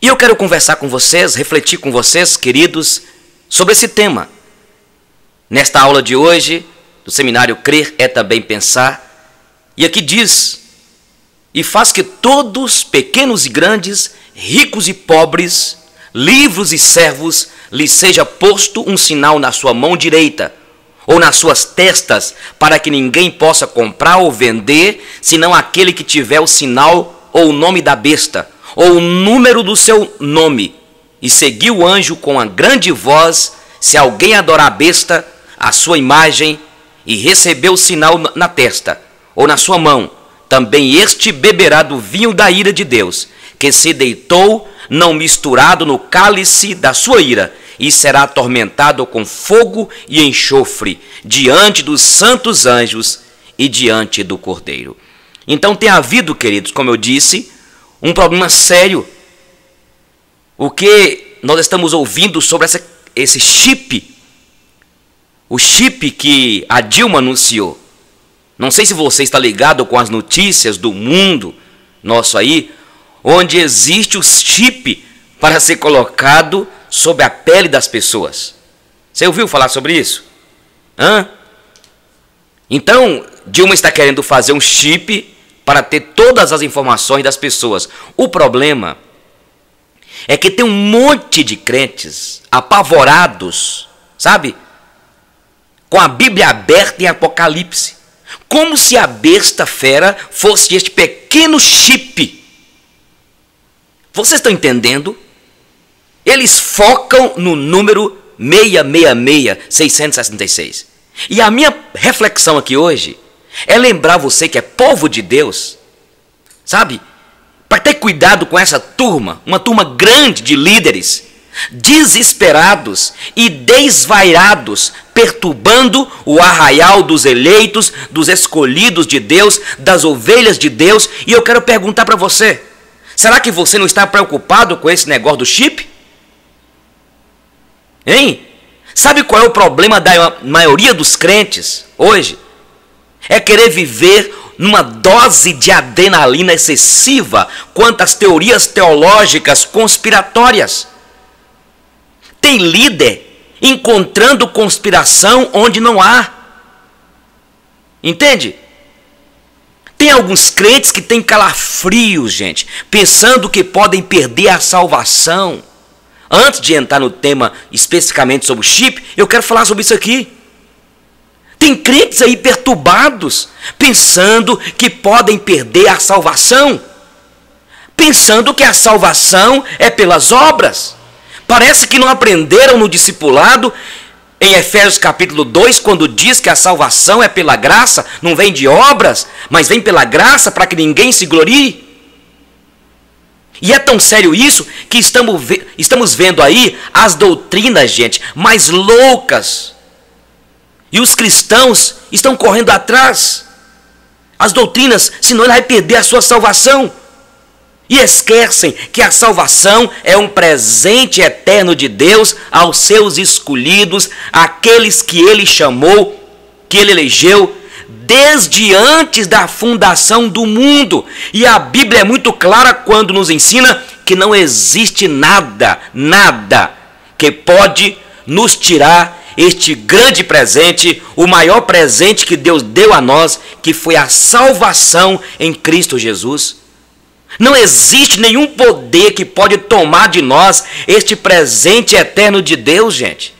E eu quero conversar com vocês, refletir com vocês, queridos, sobre esse tema. Nesta aula de hoje, do seminário Crer é Também Pensar, e aqui diz: e faz que todos, pequenos e grandes, ricos e pobres, livres e servos, lhes seja posto um sinal na sua mão direita, ou nas suas testas, para que ninguém possa comprar ou vender, senão aquele que tiver o sinal ou o nome da besta, ou o número do seu nome. E seguiu o anjo com a grande voz: se alguém adorar a besta, a sua imagem, e receber o sinal na testa, ou na sua mão, também este beberá do vinho da ira de Deus, que se deitou, não misturado no cálice da sua ira, e será atormentado com fogo e enxofre, diante dos santos anjos e diante do Cordeiro. Então tem havido, queridos, como eu disse, um problema sério. O que nós estamos ouvindo sobre esse chip, o chip que a Dilma anunciou. Não sei se você está ligado com as notícias do mundo nosso aí, onde existe o chip para ser colocado sobre a pele das pessoas. Você ouviu falar sobre isso? Então, Dilma está querendo fazer um chip para ter todas as informações das pessoas. O problema é que tem um monte de crentes apavorados, sabe? Com a Bíblia aberta em Apocalipse. Como se a besta fera fosse este pequeno chip. Vocês estão entendendo? Eles focam no número 666. E a minha reflexão aqui hoje é lembrar você que é povo de Deus, sabe? Para ter cuidado com essa turma, uma turma grande de líderes, desesperados e desvairados, perturbando o arraial dos eleitos, dos escolhidos de Deus, das ovelhas de Deus. E eu quero perguntar para você: será que você não está preocupado com esse negócio do chip? Hein? Sabe qual é o problema da maioria dos crentes hoje? É querer viver numa dose de adrenalina excessiva quanto às teorias teológicas conspiratórias. Tem líder encontrando conspiração onde não há. Entende? Tem alguns crentes que têm calafrios, gente, pensando que podem perder a salvação. Antes de entrar no tema especificamente sobre o chip, eu quero falar sobre isso aqui. Tem crentes aí perturbados, pensando que podem perder a salvação, pensando que a salvação é pelas obras. Parece que não aprenderam no discipulado, em Efésios capítulo 2, quando diz que a salvação é pela graça, não vem de obras, mas vem pela graça para que ninguém se glorie. E é tão sério isso que estamos vendo aí as doutrinas, gente, mais loucas. E os cristãos estão correndo atrás. As doutrinas, senão ele vai perder a sua salvação. E esquecem que a salvação é um presente eterno de Deus aos seus escolhidos, aqueles que ele chamou, que ele elegeu desde antes da fundação do mundo. E a Bíblia é muito clara quando nos ensina que não existe nada que pode nos tirar este grande presente, o maior presente que Deus deu a nós, que foi a salvação em Cristo Jesus. Não existe nenhum poder que pode tomar de nós este presente eterno de Deus, gente.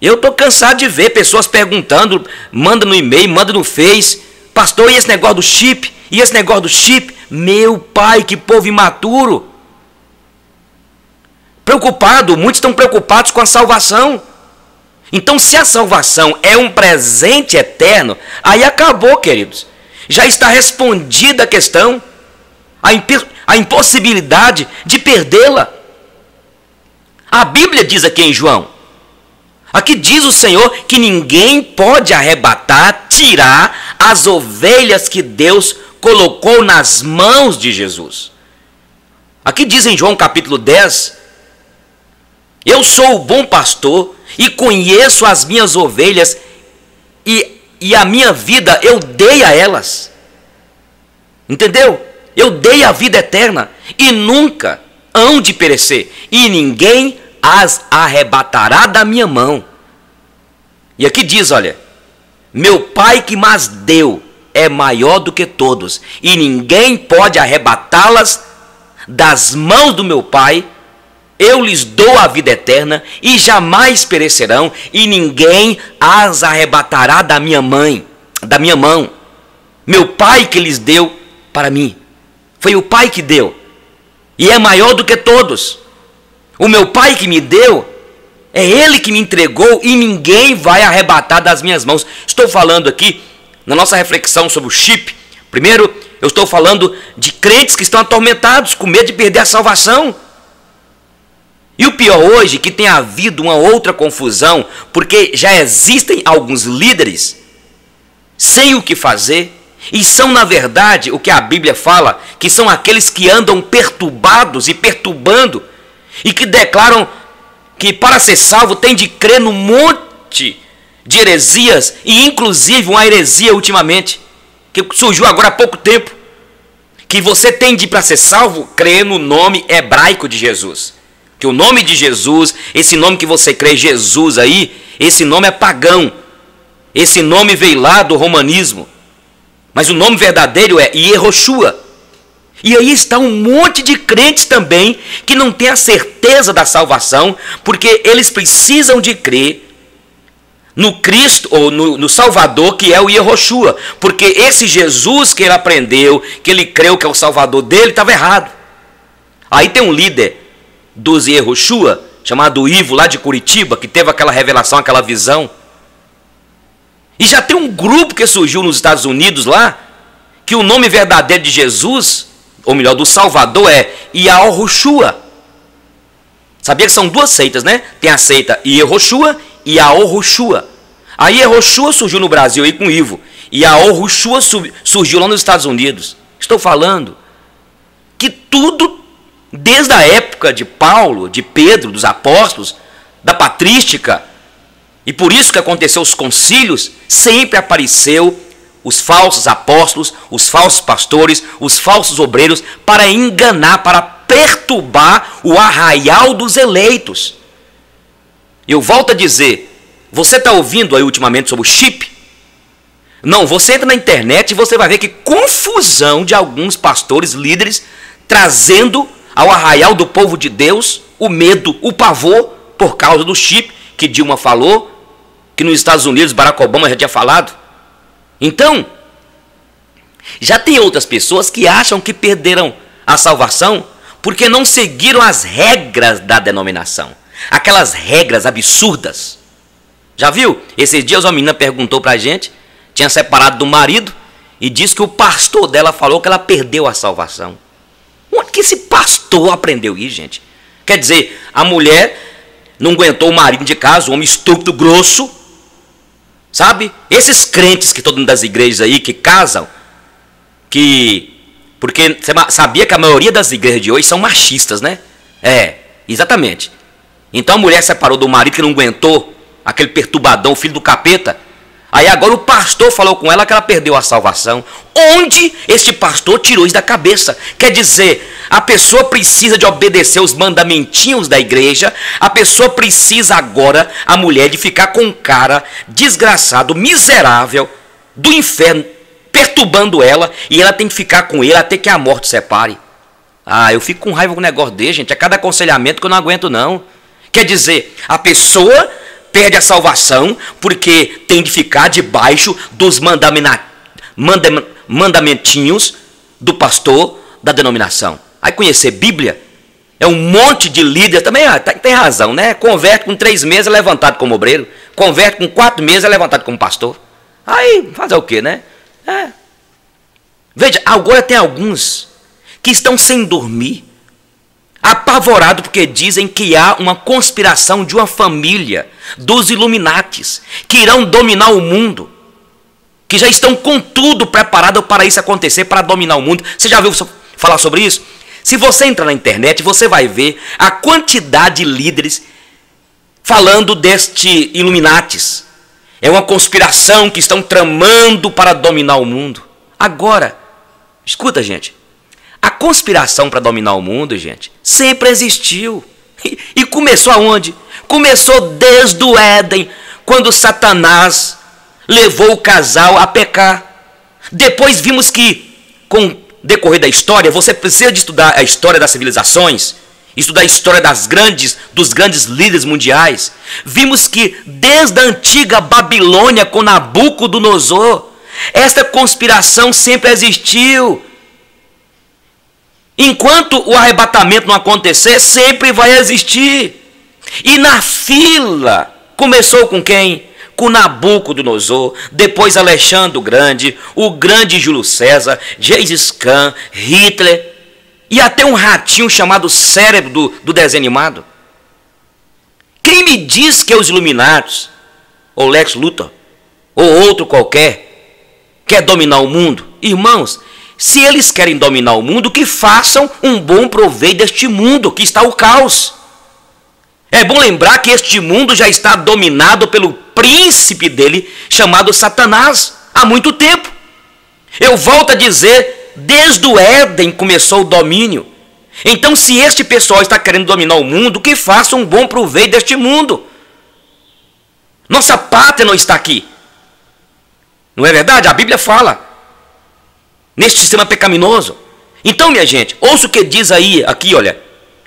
Eu estou cansado de ver pessoas perguntando, manda no e-mail, manda no Face: pastor, e esse negócio do chip? E esse negócio do chip? Meu pai, que povo imaturo. Preocupado, muitos estão preocupados com a salvação. Então, se a salvação é um presente eterno, aí acabou, queridos. Já está respondida a questão, a impossibilidade de perdê-la. A Bíblia diz aqui em João, aqui diz o Senhor que ninguém pode arrebatar, tirar as ovelhas que Deus colocou nas mãos de Jesus. Aqui diz em João capítulo 10, eu sou o bom pastor e conheço as minhas ovelhas e a minha vida eu dei a elas. Entendeu? Eu dei a vida eterna. e nunca hão de perecer, e ninguém as arrebatará da minha mão. E aqui diz, olha, meu Pai que mas deu é maior do que todos, e ninguém pode arrebatá-las das mãos do meu Pai. Eu lhes dou a vida eterna, e jamais perecerão, e ninguém as arrebatará da minha mão. Meu Pai que lhes deu para mim. Foi o Pai que deu, e é maior do que todos. O meu Pai que me deu, é Ele que me entregou, e ninguém vai arrebatar das minhas mãos. Estou falando aqui, na nossa reflexão sobre o chip, primeiro eu estou falando de crentes que estão atormentados, com medo de perder a salvação. E o pior hoje é que tem havido uma outra confusão, porque já existem alguns líderes sem o que fazer, e são na verdade o que a Bíblia fala, que são aqueles que andam perturbados e perturbando, e que declaram que para ser salvo tem de crer num monte de heresias, e inclusive uma heresia ultimamente, que surgiu agora há pouco tempo, que você tem de, para ser salvo, crer no nome hebraico de Jesus. Que o nome de Jesus, esse nome que você crê, Jesus aí, esse nome é pagão. Esse nome veio lá do romanismo. Mas o nome verdadeiro é Yehoshua. E aí está um monte de crentes também que não tem a certeza da salvação, porque eles precisam de crer no Cristo, ou no Salvador, que é o Yehoshua. Porque esse Jesus que ele aprendeu, que ele creu que é o Salvador dele, estava errado. Aí tem um líder dos Yehoshua, chamado Ivo, lá de Curitiba, que teve aquela revelação, aquela visão. E já tem um grupo que surgiu nos Estados Unidos lá, que o nome verdadeiro de Jesus, ou melhor, do Salvador, é Yahushua. Sabia que são duas seitas, né? Tem a seita Yehoshua e Yahushua. A Yehoshua surgiu no Brasil aí com Ivo, e a Yahushua surgiu lá nos Estados Unidos. Estou falando que tudo, desde a época de Paulo, de Pedro, dos apóstolos, da patrística, e por isso que aconteceu os concílios, sempre apareceu os falsos apóstolos, os falsos pastores, os falsos obreiros, para enganar, para perturbar o arraial dos eleitos. Eu volto a dizer, você está ouvindo aí ultimamente sobre o chip? Não, você entra na internet e você vai ver que confusão de alguns pastores, líderes, trazendo ao arraial do povo de Deus o medo, o pavor, por causa do chip, que Dilma falou, que nos Estados Unidos Barack Obama já tinha falado. Então, já tem outras pessoas que acham que perderam a salvação porque não seguiram as regras da denominação. Aquelas regras absurdas. Já viu? Esses dias uma menina perguntou pra gente, tinha separado do marido, e disse que o pastor dela falou que ela perdeu a salvação. Onde que esse pastor aprendeu isso, gente? Quer dizer, a mulher não aguentou o marido de casa, um homem estúpido, grosso, sabe? Esses crentes que estão das igrejas aí, que casam, porque você sabia que a maioria das igrejas de hoje são machistas, né? É, exatamente. Então a mulher separou do marido que não aguentou, aquele perturbadão, filho do capeta. Aí agora o pastor falou com ela que ela perdeu a salvação. Onde este pastor tirou isso da cabeça? Quer dizer, a pessoa precisa de obedecer os mandamentinhos da igreja. A pessoa precisa agora, a mulher, de ficar com um cara desgraçado, miserável, do inferno, perturbando ela. E ela tem que ficar com ele até que a morte separe. Ah, eu fico com raiva com o negócio dele, gente. É cada aconselhamento que eu não aguento, não. Quer dizer, a pessoa perde a salvação porque tem de ficar debaixo dos mandamentinhos do pastor da denominação. Aí conhecer Bíblia, é um monte de líder também, tem razão, né? Converte com 3 meses é levantado como obreiro, converte com 4 meses é levantado como pastor. Aí fazer o quê, né? Veja, agora tem alguns que estão sem dormir, apavorado porque dizem que há uma conspiração de uma família dos Illuminatis que irão dominar o mundo, que já estão com tudo preparado para isso acontecer, para dominar o mundo. Você já ouviu falar sobre isso? Se você entrar na internet, você vai ver a quantidade de líderes falando deste Illuminatis. É uma conspiração que estão tramando para dominar o mundo. Agora, escuta, gente, A conspiração para dominar o mundo, gente, sempre existiu. E começou aonde? Começou desde o Éden, quando Satanás levou o casal a pecar. Depois vimos que, com o decorrer da história, você precisa de estudar a história das civilizações, estudar a história dos grandes líderes mundiais. Vimos que desde a antiga Babilônia com Nabucodonosor, esta conspiração sempre existiu. Enquanto o arrebatamento não acontecer, sempre vai existir. E na fila, começou com quem? Com Nabucodonosor, depois Alexandre o Grande, o grande Júlio César, Gengis Khan, Hitler, e até um ratinho chamado Cérebro do desenho animado. Quem me diz que os Illuminatis, ou Lex Luthor, ou outro qualquer, quer dominar o mundo? Irmãos, se eles querem dominar o mundo, que façam um bom proveito deste mundo, que está o caos. É bom lembrar que este mundo já está dominado pelo príncipe dele, chamado Satanás, há muito tempo. Eu volto a dizer, desde o Éden começou o domínio. Então, se este pessoal está querendo dominar o mundo, que faça um bom proveito deste mundo. Nossa pátria não está aqui. Não é verdade? A Bíblia fala neste sistema pecaminoso. Então, minha gente, ouça o que diz aí, aqui, olha,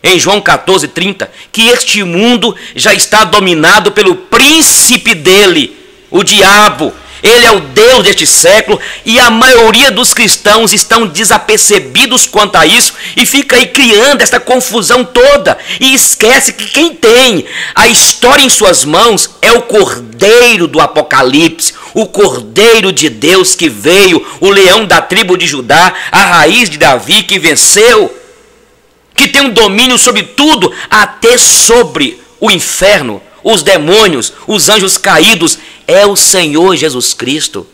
em João 14:30, que este mundo já está dominado pelo príncipe dele, o diabo. Ele é o Deus deste século e a maioria dos cristãos estão desapercebidos quanto a isso e fica aí criando esta confusão toda e esquece que quem tem a história em suas mãos é o Cordeiro do Apocalipse, o Cordeiro de Deus que veio, o leão da tribo de Judá, a raiz de Davi que venceu, que tem um domínio sobre tudo, até sobre o inferno, os demônios, os anjos caídos, é o Senhor Jesus Cristo.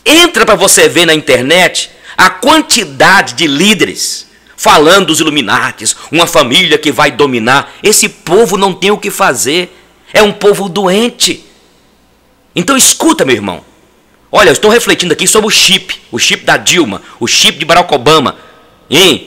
Entra para você ver na internet a quantidade de líderes falando dos Illuminatis, uma família que vai dominar. Esse povo não tem o que fazer, é um povo doente. Então escuta, meu irmão, olha, eu estou refletindo aqui sobre o chip da Dilma, o chip de Barack Obama, hein?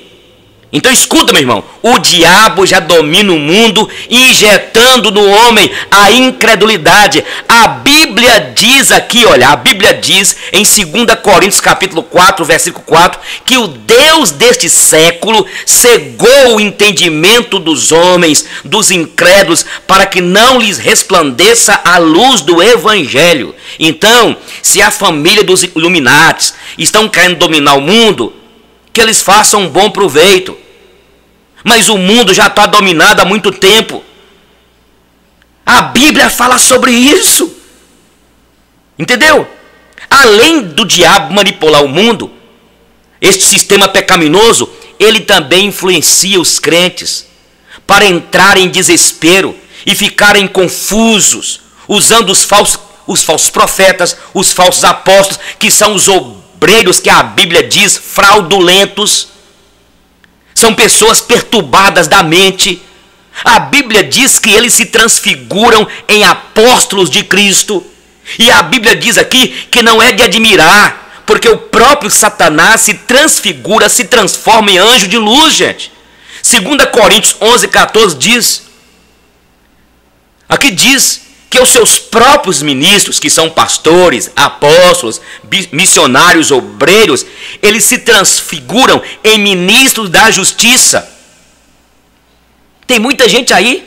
Então escuta, meu irmão, o diabo já domina o mundo, injetando no homem a incredulidade. A Bíblia diz aqui, olha, a Bíblia diz em 2 Coríntios capítulo 4, versículo 4, que o Deus deste século cegou o entendimento dos homens, dos incrédulos, para que não lhes resplandeça a luz do Evangelho. Então, se a família dos Illuminatis estão querendo dominar o mundo, que eles façam um bom proveito. Mas o mundo já está dominado há muito tempo. A Bíblia fala sobre isso. Entendeu? Além do diabo manipular o mundo, este sistema pecaminoso, ele também influencia os crentes para entrarem em desespero e ficarem confusos, usando os falsos profetas, os falsos apóstolos, que são os obreiros que a Bíblia diz fraudulentos. São pessoas perturbadas da mente. A Bíblia diz que eles se transfiguram em apóstolos de Cristo. E a Bíblia diz aqui que não é de admirar, porque o próprio Satanás se transfigura, se transforma em anjo de luz, gente. 2 Coríntios 11:14 diz, aqui diz que os seus próprios ministros, que são pastores, apóstolos, missionários, obreiros, eles se transfiguram em ministros da justiça. Tem muita gente aí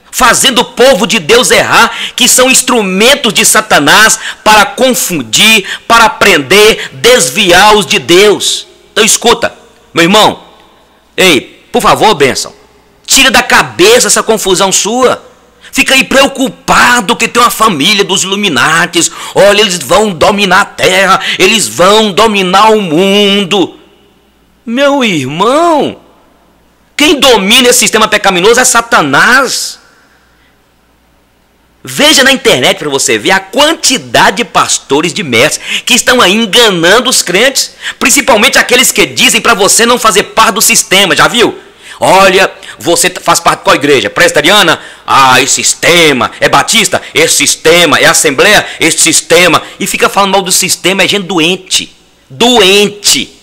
fazendo o povo de Deus errar, que são instrumentos de Satanás para confundir, para prender, desviar os de Deus. Então escuta, meu irmão, ei, por favor, bênção, tira da cabeça essa confusão sua. Fica aí preocupado que tem uma família dos Illuminatis. Olha, eles vão dominar a terra, eles vão dominar o mundo. Meu irmão, quem domina esse sistema pecaminoso é Satanás. Veja na internet para você ver a quantidade de pastores, de mestres que estão aí enganando os crentes, principalmente aqueles que dizem para você não fazer parte do sistema, já viu? Olha, você faz parte de qual igreja? Presbiteriana? Ah, esse sistema. É batista? Esse sistema. É assembleia? Esse sistema. E fica falando mal do sistema, é gente doente. Doente.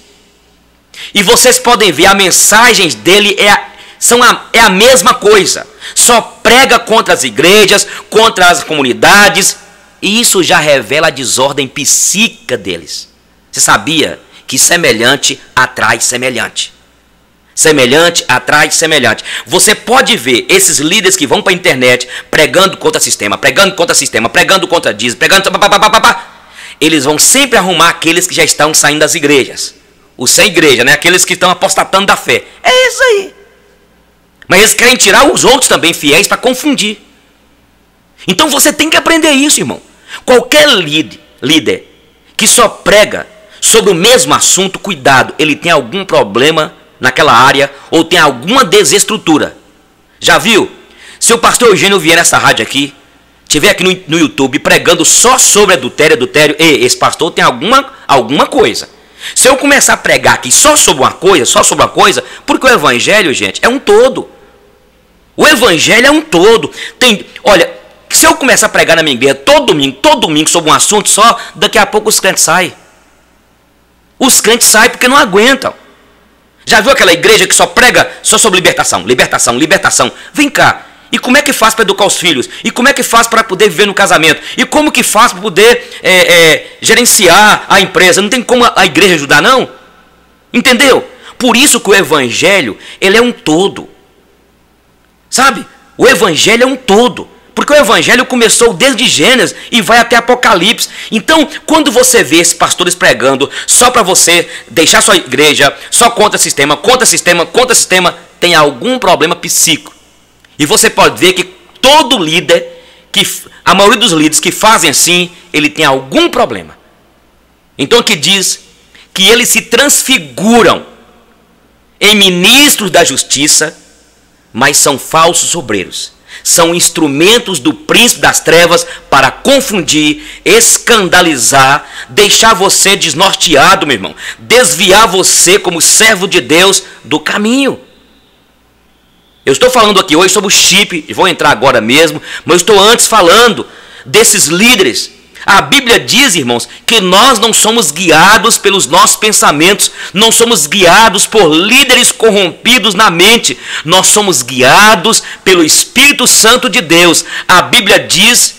E vocês podem ver, a mensagem dele é a mesma coisa. Só prega contra as igrejas, contra as comunidades. E isso já revela a desordem psíquica deles. Você sabia que semelhante atrai semelhante? Semelhante atrai semelhante. Você pode ver esses líderes que vão para a internet pregando contra sistema, pregando contra sistema, pregando contra dízimo, pregando... Eles vão sempre arrumar aqueles que já estão saindo das igrejas. Os sem igreja, né? Aqueles que estão apostatando da fé. É isso aí. Mas eles querem tirar os outros também fiéis para confundir. Então você tem que aprender isso, irmão. Qualquer líder que só prega sobre o mesmo assunto, cuidado, ele tem algum problema naquela área ou tem alguma desestrutura. Já viu? Se o pastor Eugênio vier nessa rádio aqui, estiver aqui no YouTube pregando só sobre adultério, esse pastor tem alguma coisa. Se eu começar a pregar aqui só sobre uma coisa, porque o evangelho, gente, é um todo. O evangelho é um todo. Olha, se eu começar a pregar na minha igreja todo domingo sobre um assunto só, daqui a pouco os crentes saem. Os crentes saem porque não aguentam. Já viu aquela igreja que só prega só sobre libertação? Libertação. Vem cá. E como é que faz para educar os filhos? E como é que faz para poder viver no casamento? E como que faz para poder gerenciar a empresa? Não tem como a igreja ajudar, não? Entendeu? Por isso que o evangelho, ele é um todo. Sabe? O evangelho é um todo. Porque o evangelho começou desde Gênesis e vai até Apocalipse. Então, quando você vê esses pastores pregando só para você deixar sua igreja, só contra sistema, tem algum problema psíquico. E você pode ver que todo líder, a maioria dos líderes que fazem assim, ele tem algum problema. Então aqui diz que eles se transfiguram em ministros da justiça, mas são falsos obreiros. São instrumentos do príncipe das trevas para confundir, escandalizar, deixar você desnorteado, meu irmão. Desviar você como servo de Deus do caminho. Eu estou falando aqui hoje sobre o chip, vou entrar agora mesmo, mas eu estou antes falando desses líderes. A Bíblia diz, irmãos, que nós não somos guiados pelos nossos pensamentos, não somos guiados por líderes corrompidos na mente, nós somos guiados pelo Espírito Santo de Deus. A Bíblia diz,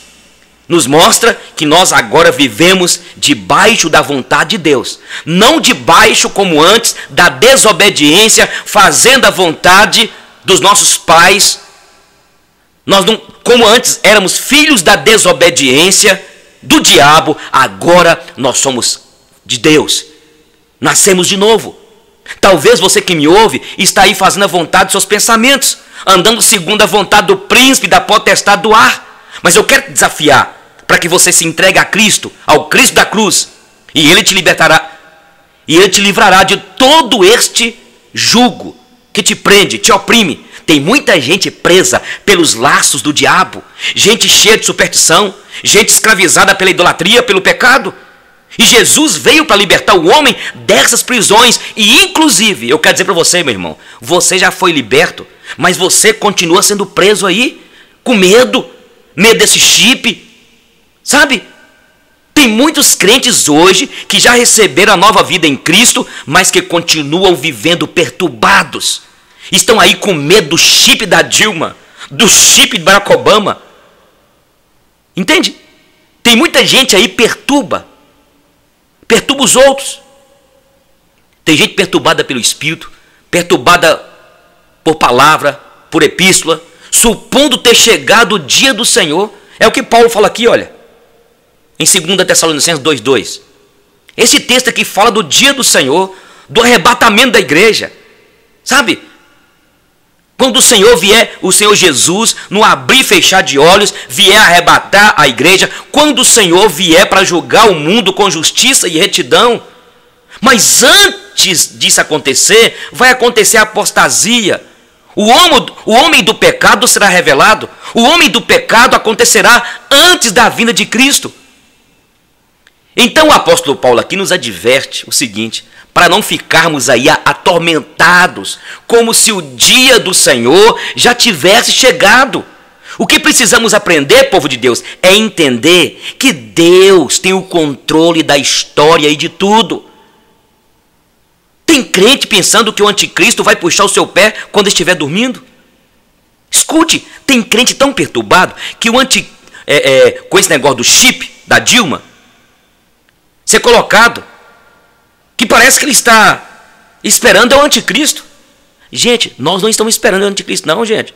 nos mostra que nós agora vivemos debaixo da vontade de Deus, não debaixo como antes da desobediência, fazendo a vontade dos nossos pais. Nós não, como antes éramos filhos da desobediência, do diabo, agora nós somos de Deus. Nascemos de novo. Talvez você que me ouve está aí fazendo a vontade dos seus pensamentos, andando segundo a vontade do príncipe da potestade do ar. Mas eu quero te desafiar para que você se entregue a Cristo, ao Cristo da cruz, e Ele te libertará, e Ele te livrará de todo este jugo que te prende, te oprime. Tem muita gente presa pelos laços do diabo, gente cheia de superstição, gente escravizada pela idolatria, pelo pecado. E Jesus veio para libertar o homem dessas prisões. E inclusive, eu quero dizer para você, meu irmão, você já foi liberto, mas você continua sendo preso aí, com medo desse chip, sabe? Tem muitos crentes hoje que já receberam a nova vida em Cristo, mas que continuam vivendo perturbados. Estão aí com medo do chip da Dilma, do chip de Barack Obama. Entende? Tem muita gente aí perturba os outros. Tem gente perturbada pelo Espírito, perturbada por palavra, por epístola, supondo ter chegado o dia do Senhor. É o que Paulo fala aqui, olha, em 2 Tessalonicenses 2:2. Esse texto aqui fala do dia do Senhor, do arrebatamento da igreja, sabe? Quando o Senhor vier, o Senhor Jesus, no abrir e fechar de olhos, vier arrebatar a igreja, quando o Senhor vier para julgar o mundo com justiça e retidão. Mas antes disso acontecer, vai acontecer a apostasia. O homem do pecado será revelado. O homem do pecado acontecerá antes da vinda de Cristo. Então o apóstolo Paulo aqui nos adverte o seguinte: para não ficarmos aí atormentados, como se o dia do Senhor já tivesse chegado. O que precisamos aprender, povo de Deus, é entender que Deus tem o controle da história e de tudo. Tem crente pensando que o anticristo vai puxar o seu pé quando estiver dormindo? Escute, tem crente tão perturbado que com esse negócio do chip da Dilma ser colocado, que parece que ele está esperando o anticristo. Gente, nós não estamos esperando o anticristo não, gente.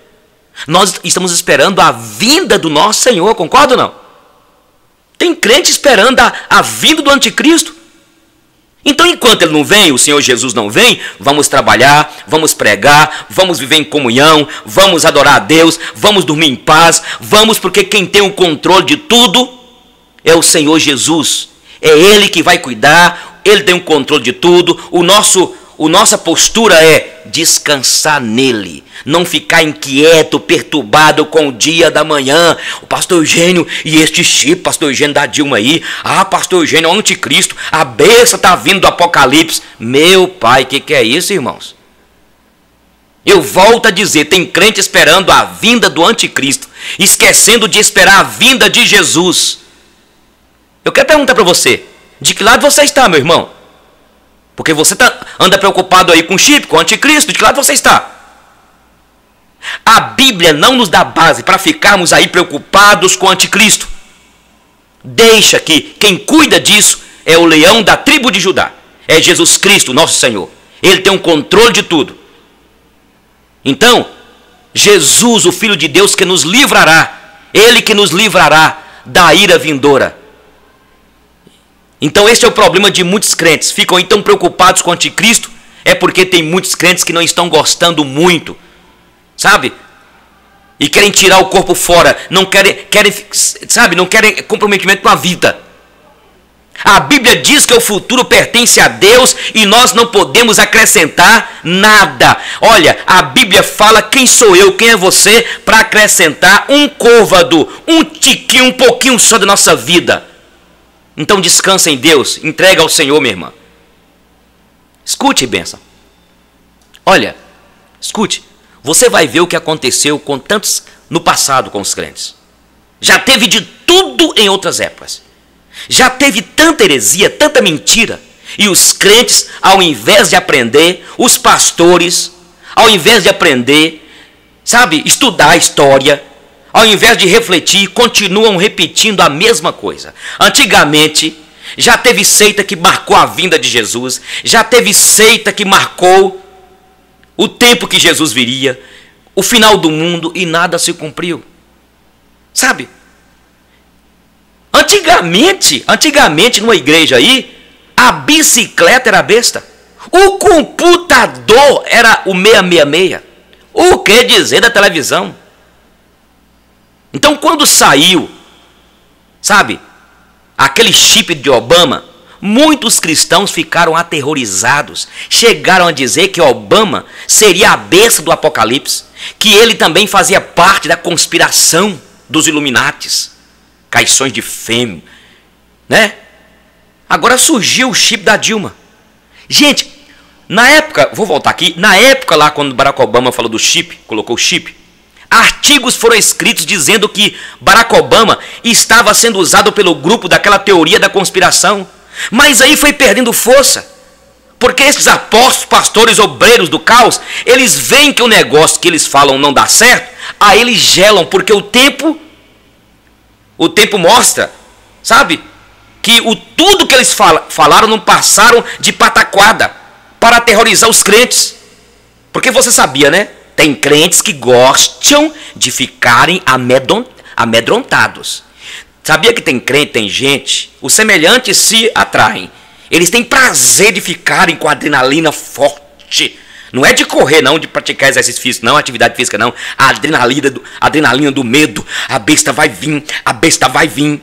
Nós estamos esperando a vinda do nosso Senhor, concorda ou não? Tem crente esperando a vinda do anticristo. Então, enquanto ele não vem, o Senhor Jesus não vem, vamos trabalhar, vamos pregar, vamos viver em comunhão, vamos adorar a Deus, vamos dormir em paz, vamos, porque quem tem o controle de tudo é o Senhor Jesus. É Ele que vai cuidar, Ele tem o controle de tudo. Nossa postura é descansar nele, não ficar inquieto, perturbado com o dia da manhã. O pastor Eugênio e este chip, pastor Eugênio da Dilma aí, pastor Eugênio é o anticristo, a besta está vindo do Apocalipse. Meu pai, que é isso, irmãos? Eu volto a dizer, tem crente esperando a vinda do anticristo, esquecendo de esperar a vinda de Jesus. Eu quero perguntar para você, de que lado você está, meu irmão? Porque você anda preocupado aí com o chip, com o anticristo, de que lado você está? A Bíblia não nos dá base para ficarmos aí preocupados com o anticristo. Deixa que quem cuida disso é o leão da tribo de Judá. É Jesus Cristo, nosso Senhor. Ele tem um controle de tudo. Então, Jesus, o Filho de Deus, que nos livrará. Ele que nos livrará da ira vindoura. Então esse é o problema de muitos crentes. Ficam então preocupados com o anticristo. É porque tem muitos crentes que não estão gostando muito. Sabe? E querem tirar o corpo fora. Não querem comprometimento com a vida. A Bíblia diz que o futuro pertence a Deus e nós não podemos acrescentar nada. Olha, a Bíblia fala quem sou eu, quem é você, para acrescentar um côvado, um tiquinho, um pouquinho só da nossa vida. Então descansa em Deus, entrega ao Senhor, minha irmã. Escute, bênção. Olha, escute, você vai ver o que aconteceu com tantos no passado com os crentes. Já teve de tudo em outras épocas. Já teve tanta heresia, tanta mentira. E os crentes, ao invés de aprender, os pastores, ao invés de aprender, estudar a história, ao invés de refletir, continuam repetindo a mesma coisa. Antigamente, já teve seita que marcou a vinda de Jesus, já teve seita que marcou o tempo que Jesus viria, o final do mundo, e nada se cumpriu. Antigamente numa igreja aí, a bicicleta era besta, o computador era o 666. O que dizer da televisão? Então quando saiu, aquele chip de Obama, muitos cristãos ficaram aterrorizados. Chegaram a dizer que Obama seria a besta do Apocalipse, que ele também fazia parte da conspiração dos Illuminatis, caixões de fêmea, né? Agora surgiu o chip da Dilma. Gente, na época, vou voltar aqui, na época lá quando Barack Obama falou do chip, colocou o chip, artigos foram escritos dizendo que Barack Obama estava sendo usado pelo grupo daquela teoria da conspiração. Mas aí foi perdendo força. Porque esses apóstolos, pastores, obreiros do caos, eles veem que o negócio que eles falam não dá certo, aí eles gelam, porque o tempo mostra, que tudo que eles falaram não passaram de pataquada para aterrorizar os crentes. Porque você sabia, né? Tem crentes que gostam de ficarem amedrontados. Sabia que tem gente, os semelhantes se atraem. Eles têm prazer de ficarem com adrenalina forte. Não é de correr, não, de praticar exercício físico, não, atividade física, não. A adrenalina do medo. A besta vai vir, a besta vai vir.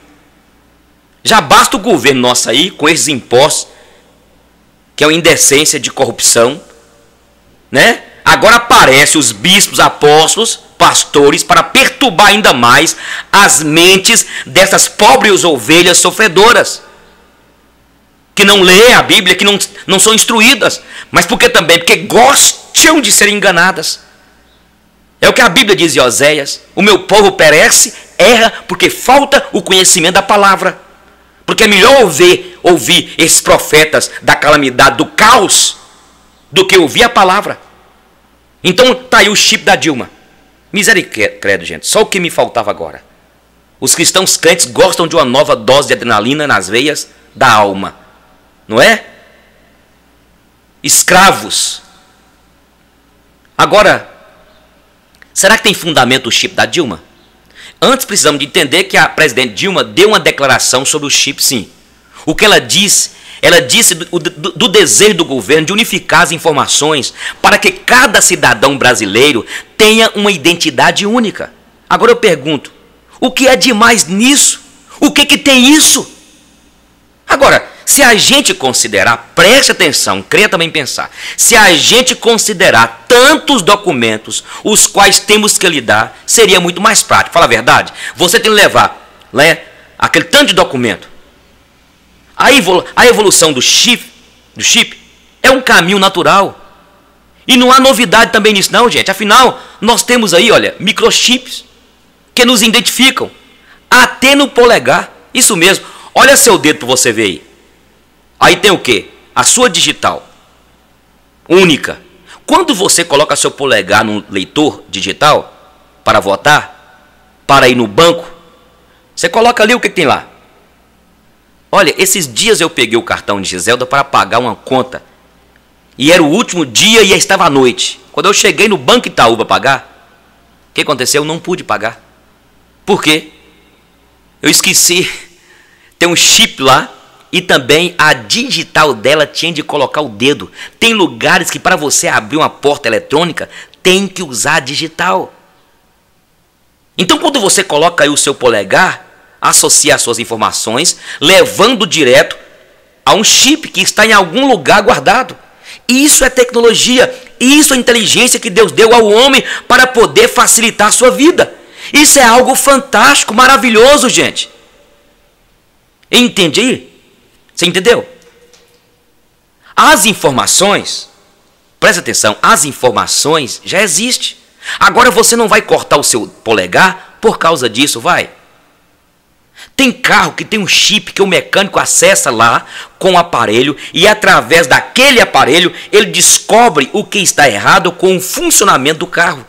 Já basta o governo nosso aí, com esses impostos, que é uma indecência de corrupção, né? Agora aparecem os bispos, apóstolos, pastores, para perturbar ainda mais as mentes dessas pobres ovelhas sofredoras, que não lêem a Bíblia, que não são instruídas, mas porque gostam de ser enganadas. É o que a Bíblia diz em Oséias: o meu povo perece, erra, porque falta o conhecimento da palavra. Porque é melhor ouvir esses profetas da calamidade, do caos, do que ouvir a palavra. Então tá aí o chip da Dilma. Misericórdia, gente, só o que me faltava agora. Os cristãos crentes gostam de uma nova dose de adrenalina nas veias da alma, não é? Escravos. Agora, será que tem fundamento o chip da Dilma? Antes precisamos de entender que a presidente Dilma deu uma declaração sobre o chip, sim. O que ela disse do desejo do governo de unificar as informações para que cada cidadão brasileiro tenha uma identidade única. Agora eu pergunto, o que é demais nisso? O que tem isso? Agora, se a gente considerar, preste atenção, creia também pensar, se a gente considerar tantos documentos os quais temos que lidar, seria muito mais prático. Fala a verdade, você tem que levar, né, aquele tanto de documento. A evolução do chip é um caminho natural. E não há novidade também nisso não, gente. Afinal, nós temos aí, olha, microchips que nos identificam. Até no polegar. Isso mesmo. Olha seu dedo para você ver aí. Aí tem o quê? A sua digital. Única. Quando você coloca seu polegar no leitor digital para votar, para ir no banco, você coloca ali o que tem lá. Olha, esses dias eu peguei o cartão de Giselda para pagar uma conta. E era o último dia e estava à noite. Quando eu cheguei no Banco Itaú para pagar, o que aconteceu? Eu não pude pagar. Por quê? Eu esqueci. Tem um chip lá e também a digital dela tinha de colocar o dedo. Tem lugares que para você abrir uma porta eletrônica tem que usar a digital. Então quando você coloca aí o seu polegar, associa as suas informações, levando direto a um chip que está em algum lugar guardado. Isso é tecnologia, isso é inteligência que Deus deu ao homem para poder facilitar a sua vida. Isso é algo fantástico, maravilhoso, gente. Entende aí? Você entendeu? As informações, presta atenção, as informações já existem. Agora você não vai cortar o seu polegar por causa disso, vai? Tem carro que tem um chip que o mecânico acessa lá com o aparelho e através daquele aparelho ele descobre o que está errado com o funcionamento do carro.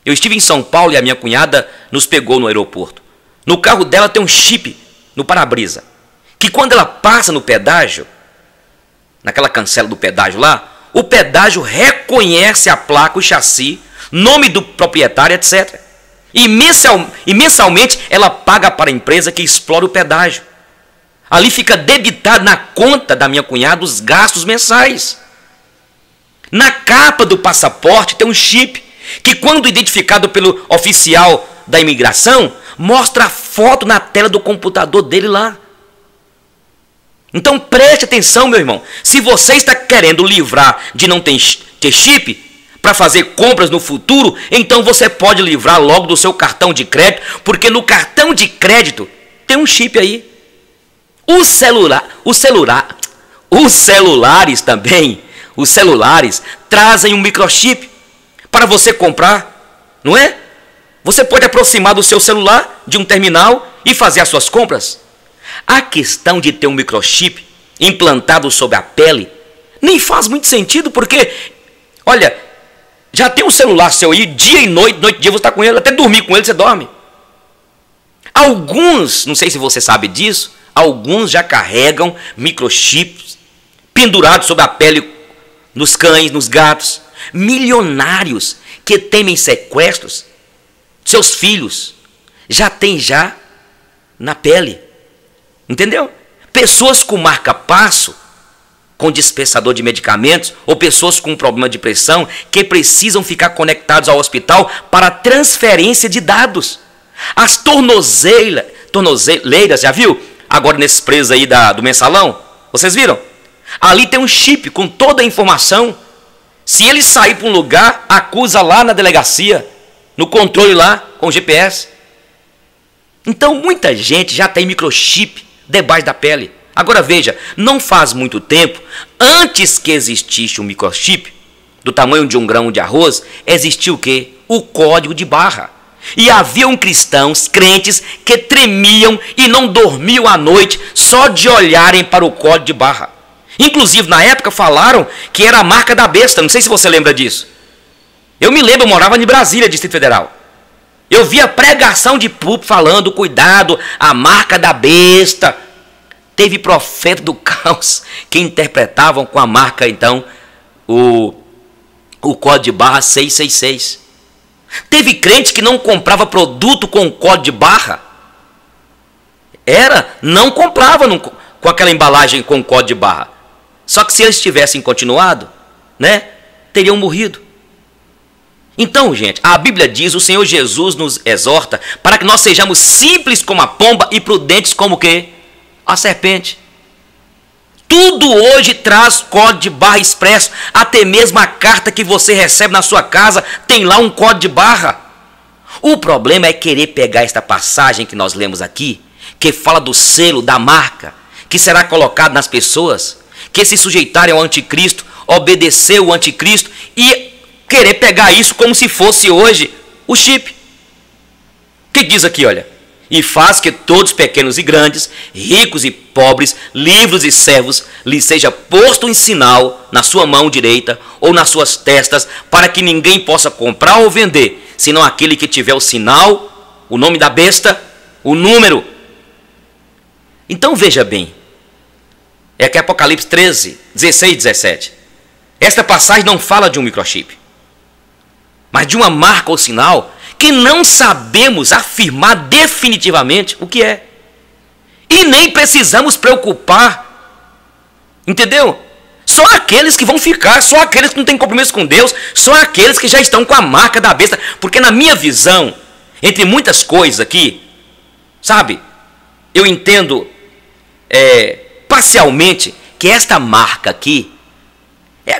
Eu estive em São Paulo e a minha cunhada nos pegou no aeroporto. No carro dela tem um chip no para-brisa, que quando ela passa no pedágio, naquela cancela do pedágio lá, o pedágio reconhece a placa, o chassi, nome do proprietário, etc. E mensalmente ela paga para a empresa que explora o pedágio. Ali fica debitado na conta da minha cunhada os gastos mensais. Na capa do passaporte tem um chip que, quando identificado pelo oficial da imigração, mostra a foto na tela do computador dele lá. Então preste atenção, meu irmão. Se você está querendo livrar de não ter chip para fazer compras no futuro, então você pode livrar logo do seu cartão de crédito, porque no cartão de crédito tem um chip aí. Os celulares também, os celulares trazem um microchip para você comprar, não é? Você pode aproximar do seu celular de um terminal e fazer as suas compras. A questão de ter um microchip implantado sobre a pele nem faz muito sentido, porque, olha, já tem um celular seu aí, dia e noite, noite e dia você está com ele, até dormir com ele você dorme. Alguns, não sei se você sabe disso, alguns já carregam microchips pendurados sobre a pele, nos cães, nos gatos. Milionários que temem sequestros, seus filhos já têm já na pele. Entendeu? Pessoas com marca-passo, com dispensador de medicamentos, ou pessoas com problema de pressão que precisam ficar conectados ao hospital para transferência de dados. As tornozeleiras, já viu? Agora nesses presos aí do mensalão, vocês viram? Ali tem um chip com toda a informação. Se ele sair para um lugar, acusa lá na delegacia, no controle lá, com o GPS. Então muita gente já tem microchip debaixo da pele. Agora veja, não faz muito tempo, antes que existisse um microchip, do tamanho de um grão de arroz, existia o quê? O código de barra. E haviam cristãos, crentes, que tremiam e não dormiam à noite só de olharem para o código de barra. Inclusive, na época, falaram que era a marca da besta. Não sei se você lembra disso. Eu me lembro, eu morava em Brasília, Distrito Federal. Eu via pregação de púlpito falando, cuidado, a marca da besta. Teve profeta do caos que interpretavam com a marca, então, o código de barra 666. Teve crente que não comprava produto com código de barra. Não comprava com aquela embalagem com código de barra. Só que se eles tivessem continuado, né, teriam morrido. Então, gente, a Bíblia diz, o Senhor Jesus nos exorta para que nós sejamos simples como a pomba e prudentes como o quê? A serpente. Tudo hoje traz código de barra expresso, até mesmo a carta que você recebe na sua casa tem lá um código de barra. O problema é querer pegar esta passagem que nós lemos aqui, que fala do selo, da marca, que será colocado nas pessoas, que se sujeitarem ao anticristo, obedecer o anticristo e querer pegar isso como se fosse hoje o chip. O que diz aqui, olha? E faz que todos, pequenos e grandes, ricos e pobres, livres e servos, lhes seja posto um sinal na sua mão direita ou nas suas testas, para que ninguém possa comprar ou vender, senão aquele que tiver o sinal, o nome da besta, o número. Então veja bem, é que Apocalipse 13, 16 e 17. Esta passagem não fala de um microchip, mas de uma marca ou sinal que não sabemos afirmar definitivamente o que é. E nem precisamos preocupar. Entendeu? Só aqueles que vão ficar, só aqueles que não têm compromisso com Deus, só aqueles que já estão com a marca da besta. Porque na minha visão, entre muitas coisas aqui, sabe, eu entendo parcialmente que esta marca aqui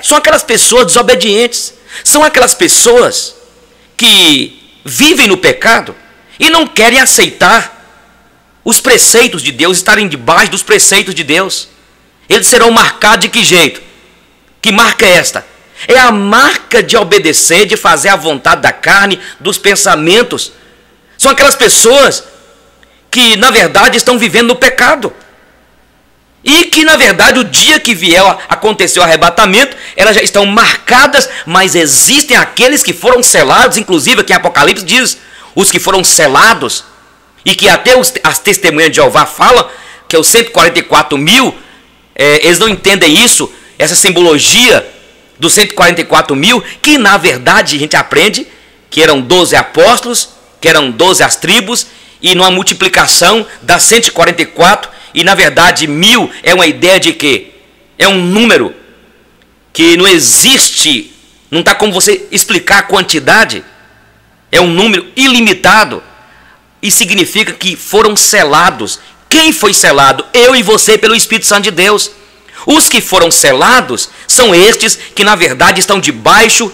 são aquelas pessoas desobedientes, são aquelas pessoas que vivem no pecado e não querem aceitar os preceitos de Deus, estarem debaixo dos preceitos de Deus. Eles serão marcados de que jeito? Que marca é esta? É a marca de obedecer, de fazer a vontade da carne, dos pensamentos. São aquelas pessoas que na verdade estão vivendo no pecado. E que na verdade o dia que vier acontecer o arrebatamento, elas já estão marcadas, mas existem aqueles que foram selados, inclusive aqui em Apocalipse diz, os que foram selados, e que até as testemunhas de Jeová falam, que é os 144 mil, eles não entendem isso, essa simbologia dos 144 mil, que na verdade a gente aprende que eram 12 apóstolos, que eram 12 as tribos, e numa multiplicação das 144, e na verdade 1000 é uma ideia de quê? É um número que não existe, não está como você explicar a quantidade, é um número ilimitado, e significa que foram selados. Quem foi selado? Eu e você pelo Espírito Santo de Deus. Os que foram selados são estes que na verdade estão debaixo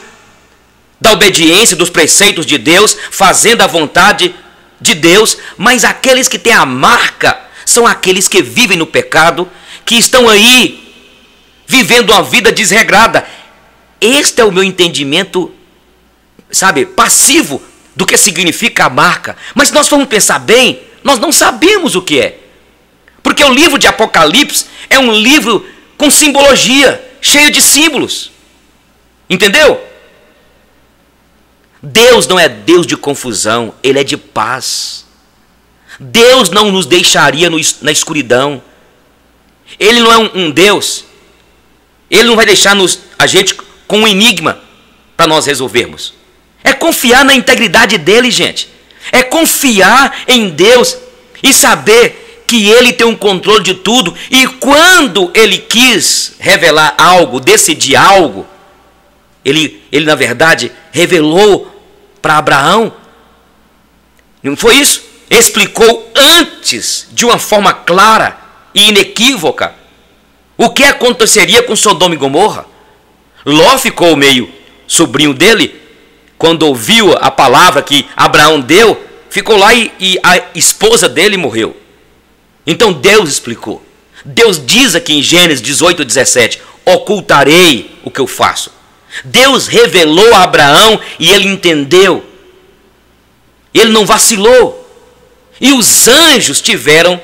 da obediência dos preceitos de Deus, fazendo a vontade de Deus, mas aqueles que têm a marca são aqueles que vivem no pecado, que estão aí vivendo uma vida desregrada. Este é o meu entendimento, sabe, passivo do que significa a marca. Mas se nós formos pensar bem, nós não sabemos o que é. Porque o livro de Apocalipse é um livro com simbologia, cheio de símbolos. Entendeu? Deus não é Deus de confusão, Ele é de paz. Deus não nos deixaria na escuridão. Ele não é um Deus. Ele não vai deixar a gente com um enigma para nós resolvermos. É confiar na integridade dele, gente. É confiar em Deus e saber que Ele tem um controle de tudo. E quando Ele quis revelar algo, decidir algo, Ele na verdade revelou para Abraão. Não foi isso? Explicou antes, de uma forma clara e inequívoca, o que aconteceria com Sodoma e Gomorra. Ló ficou meio sobrinho dele, quando ouviu a palavra que Abraão deu, ficou lá e a esposa dele morreu. Então Deus explicou. Deus diz aqui em Gênesis 18, 17, ocultarei o que eu faço. Deus revelou a Abraão e ele entendeu. Ele não vacilou. E os anjos tiveram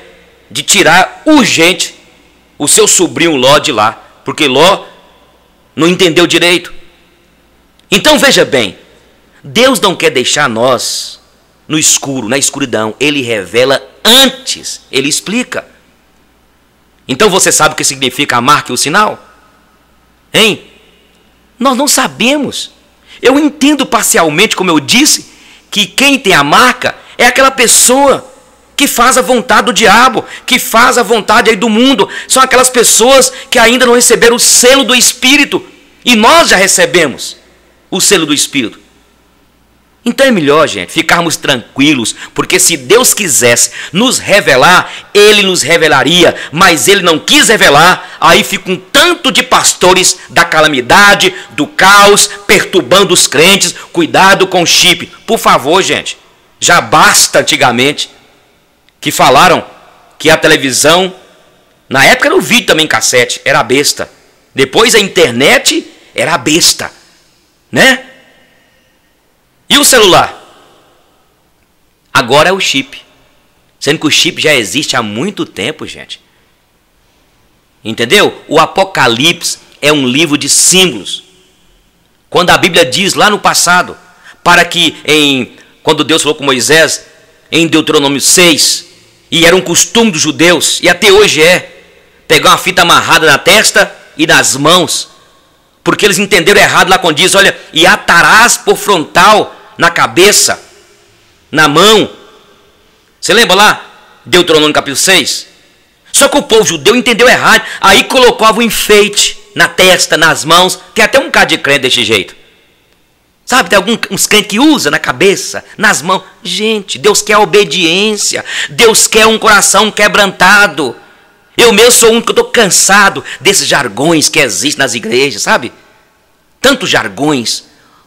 de tirar urgente o seu sobrinho Ló de lá, porque Ló não entendeu direito. Então veja bem, Deus não quer deixar nós no escuro, na escuridão. Ele revela antes, ele explica. Então você sabe o que significa a marca e o sinal? Hein? Nós não sabemos. Eu entendo parcialmente, como eu disse, que quem tem a marca é aquela pessoa que faz a vontade do diabo, que faz a vontade aí do mundo. São aquelas pessoas que ainda não receberam o selo do Espírito. E nós já recebemos o selo do Espírito. Então é melhor, gente, ficarmos tranquilos, porque se Deus quisesse nos revelar, Ele nos revelaria, mas Ele não quis revelar, aí fica um tanto de pastores da calamidade, do caos, perturbando os crentes. Cuidado com o chip. Por favor, gente, já basta antigamente que falaram que a televisão, na época era o vídeo também cassete, era besta. Depois a internet era besta, né? E o celular? Agora é o chip. Sendo que o chip já existe há muito tempo, gente. Entendeu? O Apocalipse é um livro de símbolos. Quando a Bíblia diz lá no passado, para que quando Deus falou com Moisés, em Deuteronômio 6, e era um costume dos judeus, e até hoje pegar uma fita amarrada na testa e nas mãos, porque eles entenderam errado lá quando diz, olha, e atarás por frontal na cabeça, na mão. Você lembra lá? Deuteronômio capítulo 6? Só que o povo judeu entendeu errado, aí colocava um enfeite na testa, nas mãos. Tem até um bocado de crente desse jeito. Sabe, tem uns crentes que usa na cabeça, nas mãos. Gente, Deus quer obediência. Deus quer um coração quebrantado. Eu mesmo sou um que estou cansado desses jargões que existem nas igrejas, sabe? Tantos jargões.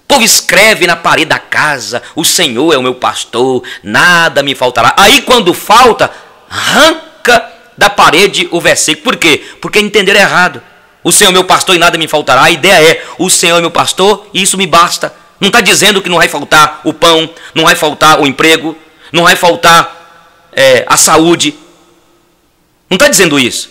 O povo escreve na parede da casa, o Senhor é o meu pastor, nada me faltará. Aí quando falta, arranca da parede o versículo. Por quê? Porque entenderam errado. O Senhor é meu pastor e nada me faltará. A ideia é, o Senhor é meu pastor e isso me basta. Não está dizendo que não vai faltar o pão, não vai faltar o emprego, não vai faltar a saúde. Não está dizendo isso.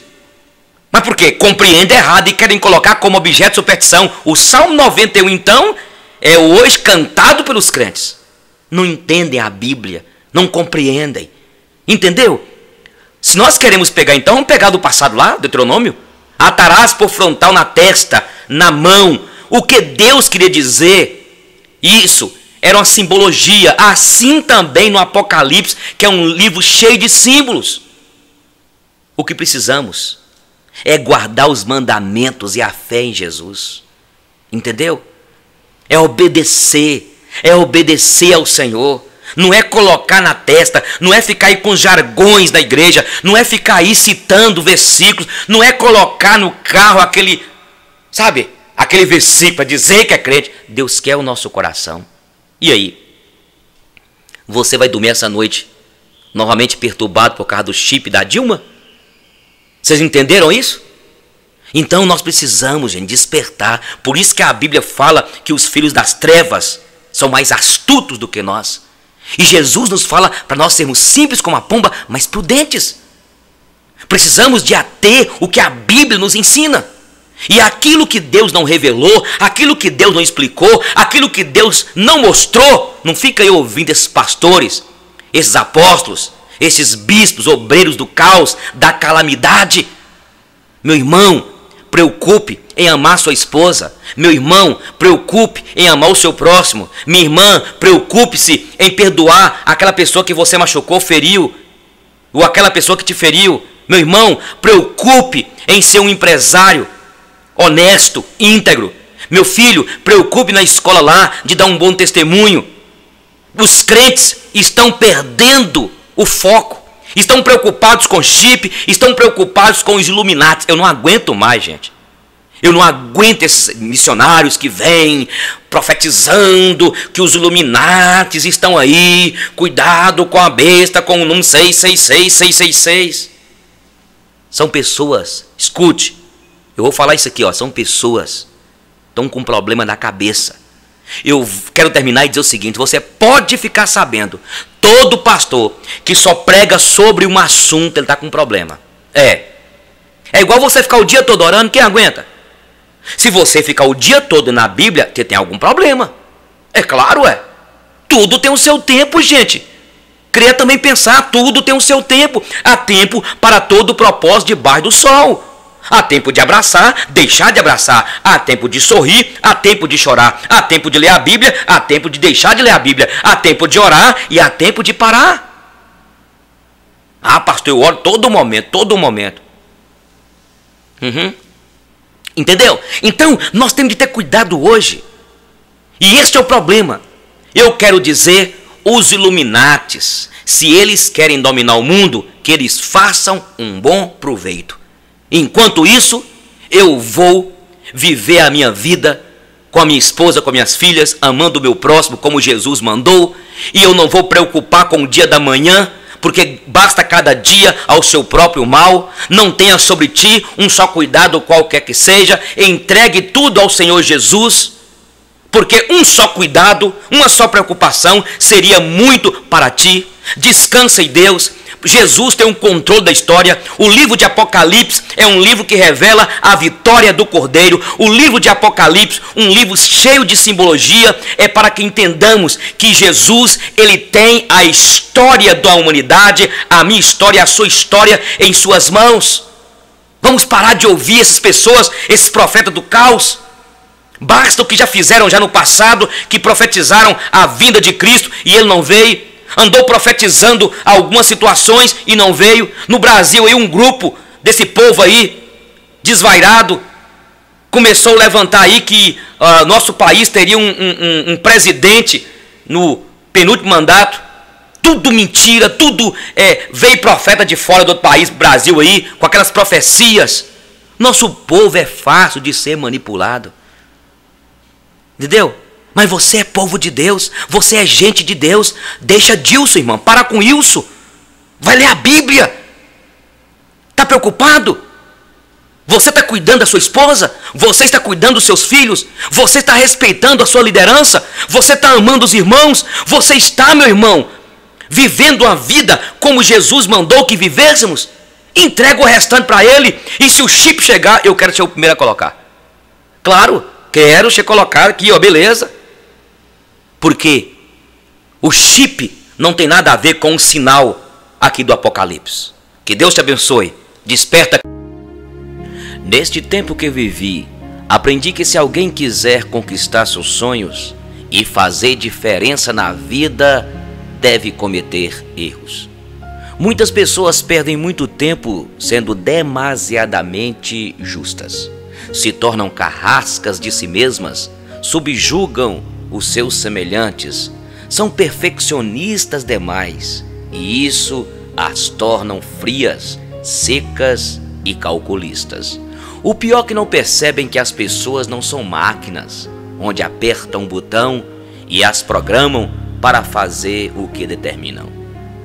Mas por quê? Compreendem errado e querem colocar como objeto de superstição. O Salmo 91, então, é hoje cantado pelos crentes. Não entendem a Bíblia, não compreendem. Entendeu? Se nós queremos pegar, então, vamos pegar do passado lá, Deuteronômio. Atarás por frontal na testa, na mão. O que Deus queria dizer, isso era uma simbologia. Assim também no Apocalipse, que é um livro cheio de símbolos. O que precisamos é guardar os mandamentos e a fé em Jesus. Entendeu? É obedecer ao Senhor. Não é colocar na testa, não é ficar aí com jargões da igreja, não é ficar aí citando versículos, não é colocar no carro aquele versículo para dizer que é crente. Deus quer o nosso coração. E aí? Você vai dormir essa noite novamente perturbado por causa do chip da Dilma? Vocês entenderam isso? Então nós precisamos, gente, despertar. Por isso que a Bíblia fala que os filhos das trevas são mais astutos do que nós. E Jesus nos fala para nós sermos simples como a pomba, mas prudentes. Precisamos de ater o que a Bíblia nos ensina. E aquilo que Deus não revelou, aquilo que Deus não explicou, aquilo que Deus não mostrou, não fica aí ouvindo esses pastores, esses apóstolos, esses bispos, obreiros do caos, da calamidade. Meu irmão, preocupe em amar sua esposa. Meu irmão, preocupe em amar o seu próximo. Minha irmã, preocupe-se em perdoar aquela pessoa que você machucou, feriu, ou aquela pessoa que te feriu. Meu irmão, preocupe em ser um empresário honesto, íntegro. Meu filho, preocupe na escola lá de dar um bom testemunho. Os crentes estão perdendo o foco. Estão preocupados com chip, estão preocupados com os Illuminati. Eu não aguento mais, gente. Eu não aguento esses missionários que vêm profetizando que os Illuminatis estão aí. Cuidado com a besta, com o número 666, 666. São pessoas, escute, eu vou falar isso aqui, são pessoas que estão com problema na cabeça. Eu quero terminar e dizer o seguinte: você pode ficar sabendo, todo pastor que só prega sobre um assunto, ele está com problema. É igual você ficar o dia todo orando, quem aguenta? Se você ficar o dia todo na Bíblia, você tem algum problema. É claro, é. Tudo tem o seu tempo, gente. Queria também pensar, tudo tem o seu tempo. Há tempo para todo o propósito debaixo do sol. Há tempo de abraçar, deixar de abraçar. Há tempo de sorrir, há tempo de chorar. Há tempo de ler a Bíblia, há tempo de deixar de ler a Bíblia. Há tempo de orar e há tempo de parar. Ah, pastor, eu oro todo momento, todo momento. Entendeu? Então, nós temos de ter cuidado hoje. E este é o problema. Eu quero dizer, os Illuminates, se eles querem dominar o mundo, que eles façam um bom proveito. Enquanto isso, eu vou viver a minha vida com a minha esposa, com as minhas filhas, amando o meu próximo como Jesus mandou, e eu não vou preocupar com o dia da manhã, porque basta cada dia ao seu próprio mal. Não tenha sobre ti um só cuidado qualquer que seja, entregue tudo ao Senhor Jesus, porque um só cuidado, uma só preocupação seria muito para ti. Descansa em Deus. Jesus tem um controle da história. O livro de Apocalipse é um livro que revela a vitória do Cordeiro. O livro de Apocalipse, um livro cheio de simbologia, é para que entendamos que Jesus, ele tem a história da humanidade, a minha história, a sua história em suas mãos. Vamos parar de ouvir essas pessoas, esses profetas do caos. Basta o que já fizeram já no passado, que profetizaram a vinda de Cristo e ele não veio. Andou profetizando algumas situações e não veio. No Brasil aí um grupo desse povo aí, desvairado, começou a levantar aí que nosso país teria um presidente no penúltimo mandato. Tudo mentira, tudo veio profeta de fora do outro país, Brasil aí, com aquelas profecias. Nosso povo é fácil de ser manipulado. Entendeu? Mas você é povo de Deus, você é gente de Deus. Deixa disso, irmão, para com isso. Vai ler a Bíblia. Está preocupado? Você está cuidando da sua esposa? Você está cuidando dos seus filhos? Você está respeitando a sua liderança? Você está amando os irmãos? Você está, meu irmão, vivendo a vida como Jesus mandou que vivêssemos? Entrega o restante para Ele. E se o chip chegar, eu quero ser o primeiro a colocar. Claro, quero ser colocado aqui, ó, beleza. Porque o chip não tem nada a ver com o sinal aqui do Apocalipse. Que Deus te abençoe. Desperta. Neste tempo que vivi, aprendi que se alguém quiser conquistar seus sonhos e fazer diferença na vida, deve cometer erros. Muitas pessoas perdem muito tempo sendo demasiadamente justas. Se tornam carrascas de si mesmas, subjugam os seus semelhantes, são perfeccionistas demais, e isso as tornam frias, secas e calculistas. O pior é que não percebem que as pessoas não são máquinas, onde apertam um botão e as programam para fazer o que determinam.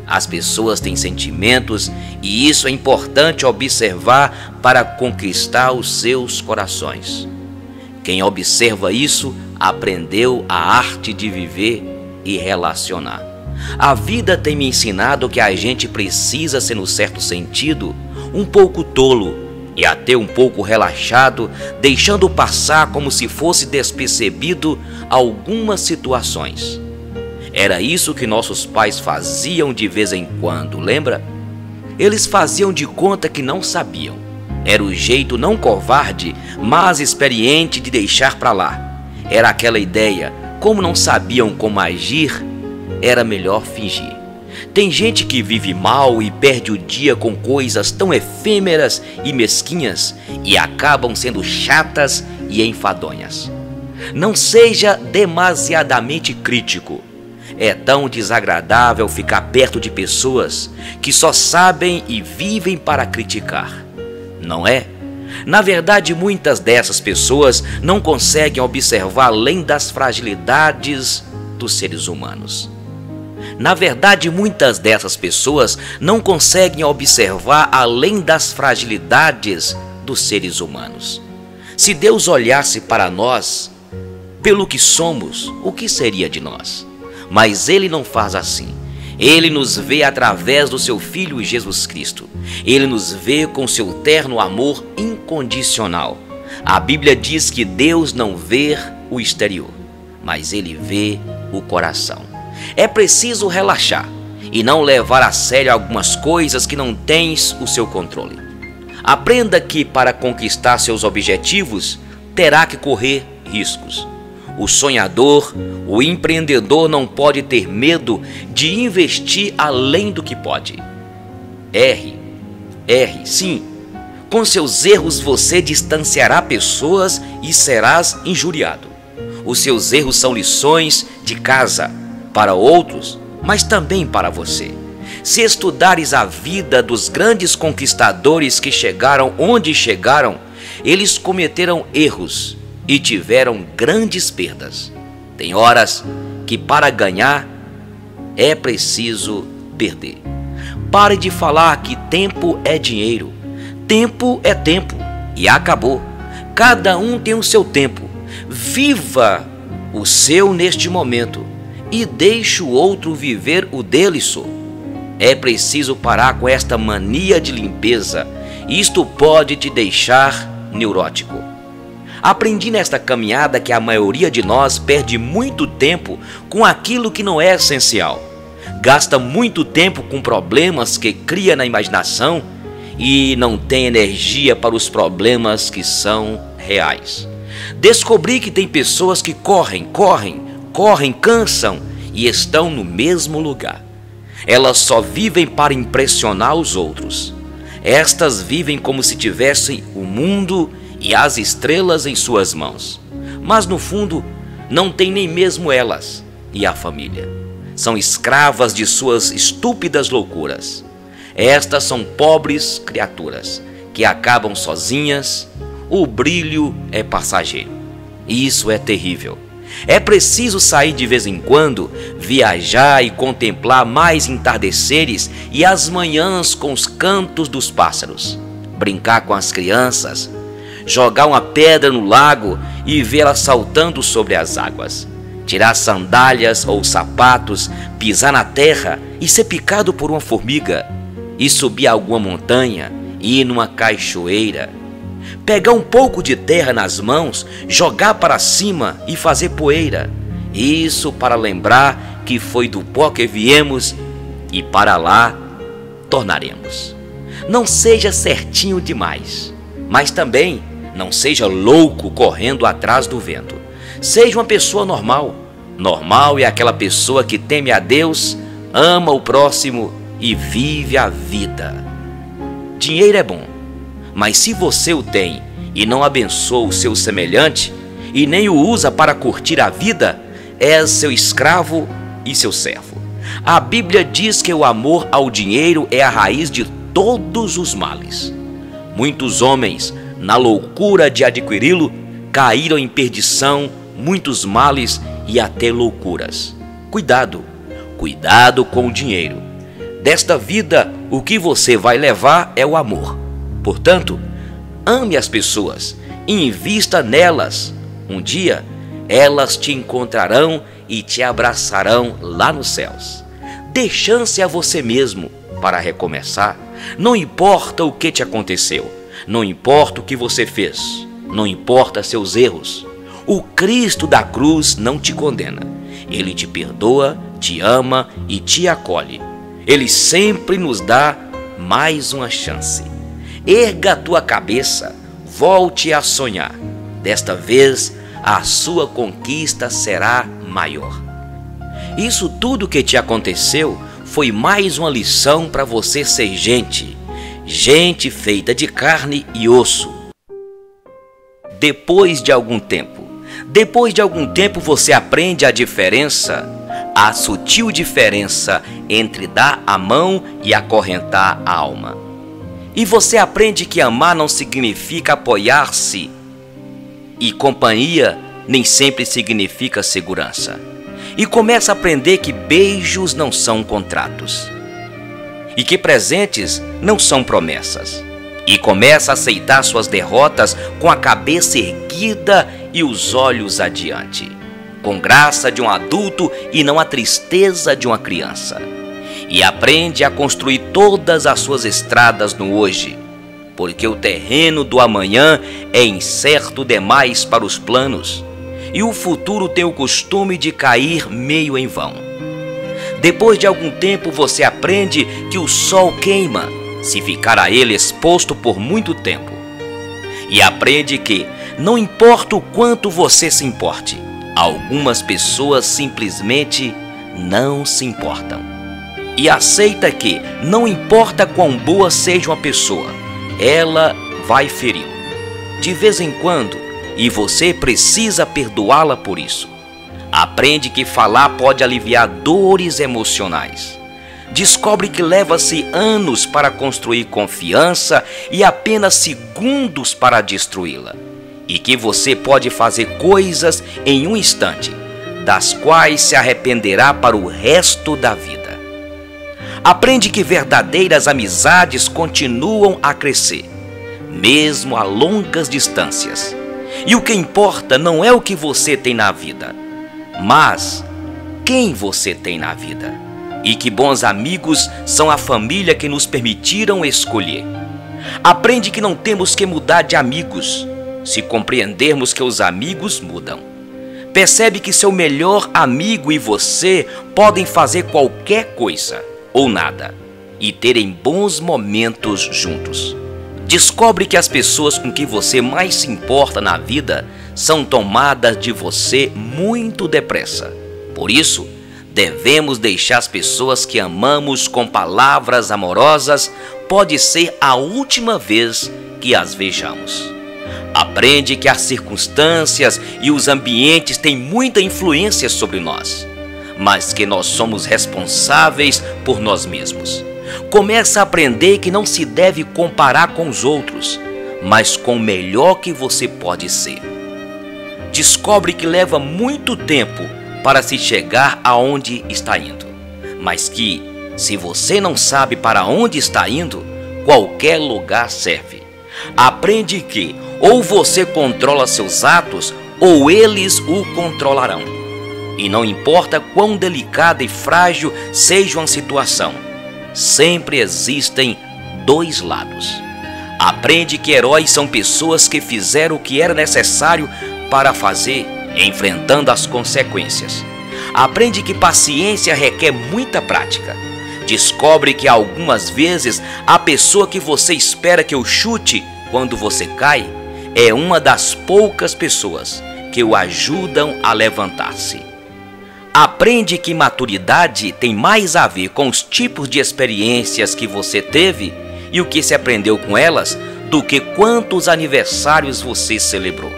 As pessoas têm sentimentos e isso é importante observar para conquistar os seus corações. Quem observa isso aprendeu a arte de viver e relacionar. A vida tem me ensinado que a gente precisa ser, no certo sentido, um pouco tolo e até um pouco relaxado, deixando passar como se fosse despercebido algumas situações. Era isso que nossos pais faziam de vez em quando, lembra? Eles faziam de conta que não sabiam. Era o jeito não covarde, mas experiente de deixar para lá. Era aquela ideia, como não sabiam como agir, era melhor fingir. Tem gente que vive mal e perde o dia com coisas tão efêmeras e mesquinhas e acabam sendo chatas e enfadonhas. Não seja demasiadamente crítico. É tão desagradável ficar perto de pessoas que só sabem e vivem para criticar, não é? Na verdade, muitas dessas pessoas não conseguem observar além das fragilidades dos seres humanos. Na verdade, muitas dessas pessoas não conseguem observar além das fragilidades dos seres humanos. Se Deus olhasse para nós, pelo que somos, o que seria de nós? Mas Ele não faz assim. Ele nos vê através do seu Filho Jesus Cristo. Ele nos vê com seu terno amor incondicional. A Bíblia diz que Deus não vê o exterior, mas Ele vê o coração. É preciso relaxar e não levar a sério algumas coisas que não tens o seu controle. Aprenda que para conquistar seus objetivos, terá que correr riscos. O sonhador, o empreendedor não pode ter medo de investir além do que pode. Erre, sim. Com seus erros você distanciará pessoas e serás injuriado. Os seus erros são lições de casa para outros, mas também para você. Se estudares a vida dos grandes conquistadores que chegaram onde chegaram, eles cometeram erros e tiveram grandes perdas. Tem horas que para ganhar é preciso perder. Pare de falar que tempo é dinheiro. Tempo é tempo e acabou. Cada um tem o seu tempo. Viva o seu neste momento e deixe o outro viver o dele só. É preciso parar com esta mania de limpeza. Isto pode te deixar neurótico. Aprendi nesta caminhada que a maioria de nós perde muito tempo com aquilo que não é essencial. Gasta muito tempo com problemas que cria na imaginação e não tem energia para os problemas que são reais. Descobri que tem pessoas que correm, cansam e estão no mesmo lugar. Elas só vivem para impressionar os outros. Estas vivem como se tivessem o mundo e as estrelas em suas mãos. Mas no fundo, não tem nem mesmo elas e a família. São escravas de suas estúpidas loucuras. Estas são pobres criaturas que acabam sozinhas. O brilho é passageiro. Isso é terrível. É preciso sair de vez em quando, viajar e contemplar mais entardeceres e as manhãs com os cantos dos pássaros. Brincar com as crianças, jogar uma pedra no lago e vê-la saltando sobre as águas. Tirar sandálias ou sapatos, pisar na terra e ser picado por uma formiga. E subir alguma montanha e ir numa cachoeira. Pegar um pouco de terra nas mãos, jogar para cima e fazer poeira. Isso para lembrar que foi do pó que viemos e para lá tornaremos. Não seja certinho demais, mas também não seja louco correndo atrás do vento. Seja uma pessoa normal. Normal é aquela pessoa que teme a Deus, ama o próximo e vive a vida. Dinheiro é bom, mas se você o tem e não abençoa o seu semelhante e nem o usa para curtir a vida, é seu escravo e seu servo. A Bíblia diz que o amor ao dinheiro é a raiz de todos os males. Muitos homens, na loucura de adquiri-lo, caíram em perdição, muitos males e até loucuras. Cuidado com o dinheiro. Desta vida, o que você vai levar é o amor. Portanto, ame as pessoas e invista nelas. Um dia, elas te encontrarão e te abraçarão lá nos céus. Dê chance a você mesmo para recomeçar. Não importa o que te aconteceu, não importa o que você fez, não importa seus erros. O Cristo da cruz não te condena. Ele te perdoa, te ama e te acolhe. Ele sempre nos dá mais uma chance. Erga a tua cabeça, volte a sonhar. Desta vez, a sua conquista será maior. Isso tudo que te aconteceu foi mais uma lição para você ser gente. Gente feita de carne e osso. Depois de algum tempo você aprende a diferença, a sutil diferença entre dar a mão e acorrentar a alma. E você aprende que amar não significa apoiar-se e companhia nem sempre significa segurança. E começa a aprender que beijos não são contratos e que presentes não são promessas. E começa a aceitar suas derrotas com a cabeça erguida e os olhos adiante, com graça de um adulto e não a tristeza de uma criança. E aprende a construir todas as suas estradas no hoje, porque o terreno do amanhã é incerto demais para os planos, e o futuro tem o costume de cair meio em vão. Depois de algum tempo você aprende que o sol queima se ficar a ele exposto por muito tempo. E aprende que, não importa o quanto você se importe, algumas pessoas simplesmente não se importam. E aceita que, não importa quão boa seja uma pessoa, ela vai feri-lo de vez em quando, e você precisa perdoá-la por isso. Aprende que falar pode aliviar dores emocionais. Descobre que leva-se anos para construir confiança e apenas segundos para destruí-la. E que você pode fazer coisas em um instante, das quais se arrependerá para o resto da vida. Aprende que verdadeiras amizades continuam a crescer, mesmo a longas distâncias. E o que importa não é o que você tem na vida, mas quem você tem na vida. E que bons amigos são a família que nos permitiram escolher. Aprende que não temos que mudar de amigos, se compreendermos que os amigos mudam. Percebe que seu melhor amigo e você podem fazer qualquer coisa ou nada e terem bons momentos juntos. Descobre que as pessoas com que você mais se importa na vida são tomadas de você muito depressa. Por isso, devemos deixar as pessoas que amamos com palavras amorosas. Pode ser a última vez que as vejamos. Aprende que as circunstâncias e os ambientes têm muita influência sobre nós, mas que nós somos responsáveis por nós mesmos. Começa a aprender que não se deve comparar com os outros, mas com o melhor que você pode ser. Descobre que leva muito tempo para se chegar aonde está indo, mas que, se você não sabe para onde está indo, qualquer lugar serve. Aprende que ou você controla seus atos ou eles o controlarão. E não importa quão delicada e frágil seja uma situação, sempre existem dois lados. Aprende que heróis são pessoas que fizeram o que era necessário para fazer, enfrentando as consequências. Aprende que paciência requer muita prática. Descobre que algumas vezes a pessoa que você espera que o chute quando você cai é uma das poucas pessoas que o ajudam a levantar-se. Aprende que maturidade tem mais a ver com os tipos de experiências que você teve e o que se aprendeu com elas do que quantos aniversários você celebrou.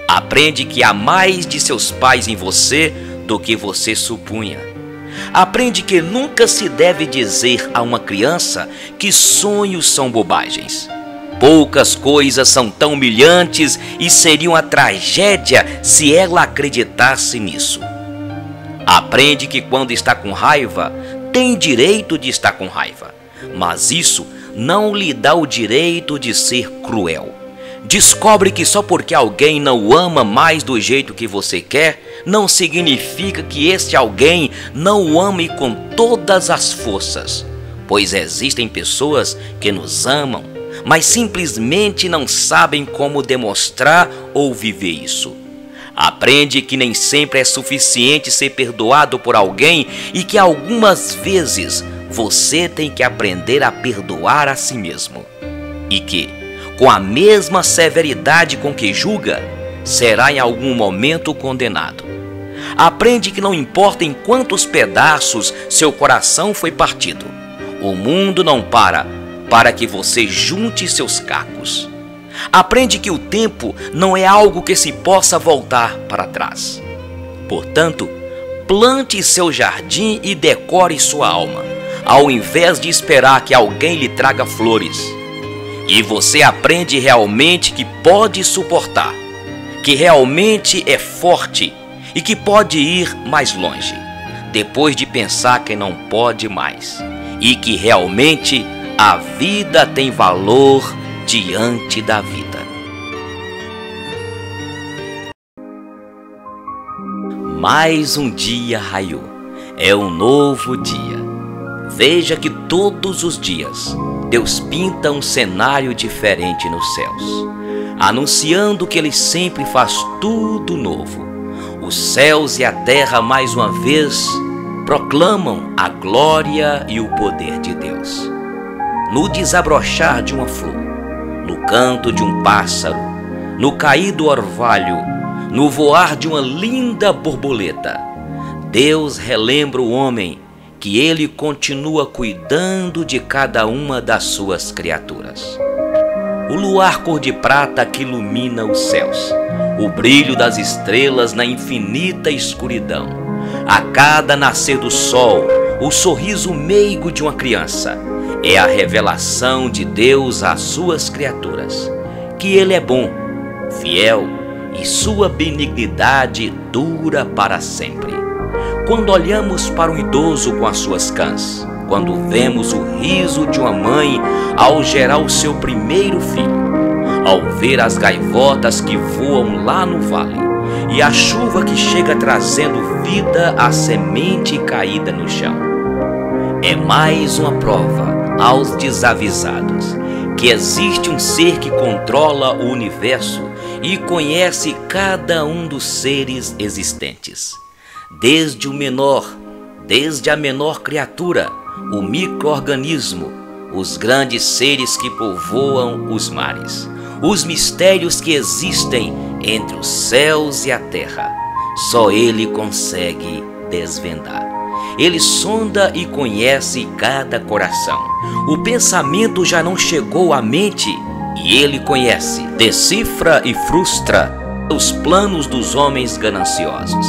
Aprende que há mais de seus pais em você do que você supunha. Aprende que nunca se deve dizer a uma criança que sonhos são bobagens. Poucas coisas são tão humilhantes e seria uma tragédia se ela acreditasse nisso. Aprende que quando está com raiva, tem direito de estar com raiva, mas isso não lhe dá o direito de ser cruel. Descobre que só porque alguém não o ama mais do jeito que você quer, não significa que este alguém não o ame com todas as forças, pois existem pessoas que nos amam, mas simplesmente não sabem como demonstrar ou viver isso. Aprende que nem sempre é suficiente ser perdoado por alguém e que algumas vezes você tem que aprender a perdoar a si mesmo. E que, com a mesma severidade com que julga, será em algum momento condenado. Aprende que não importa em quantos pedaços seu coração foi partido, o mundo não para que você junte seus cacos. Aprende que o tempo não é algo que se possa voltar para trás. Portanto, plante seu jardim e decore sua alma, ao invés de esperar que alguém lhe traga flores. E você aprende realmente que pode suportar, que realmente é forte e que pode ir mais longe, depois de pensar que não pode mais, e que realmente a vida tem valor diante da vida. Mais um dia raiou, é um novo dia. Veja que todos os dias Deus pinta um cenário diferente nos céus, anunciando que Ele sempre faz tudo novo. Os céus e a terra mais uma vez proclamam a glória e o poder de Deus. No desabrochar de uma flor, no canto de um pássaro, no cair do orvalho, no voar de uma linda borboleta, Deus relembra o homem que Ele continua cuidando de cada uma das suas criaturas. O luar cor de prata que ilumina os céus, o brilho das estrelas na infinita escuridão, a cada nascer do sol, o sorriso meigo de uma criança, é a revelação de Deus às suas criaturas, que Ele é bom, fiel e sua benignidade dura para sempre. Quando olhamos para um idoso com as suas cãs, quando vemos o riso de uma mãe ao gerar o seu primeiro filho, ao ver as gaivotas que voam lá no vale e a chuva que chega trazendo vida à semente caída no chão, é mais uma prova aos desavisados que existe um ser que controla o universo e conhece cada um dos seres existentes, desde a menor criatura, o micro-organismo, os grandes seres que povoam os mares, os mistérios que existem entre os céus e a terra. Só Ele consegue desvendar. Ele sonda e conhece cada coração. O pensamento já não chegou à mente e Ele conhece, decifra e frustra os planos dos homens gananciosos.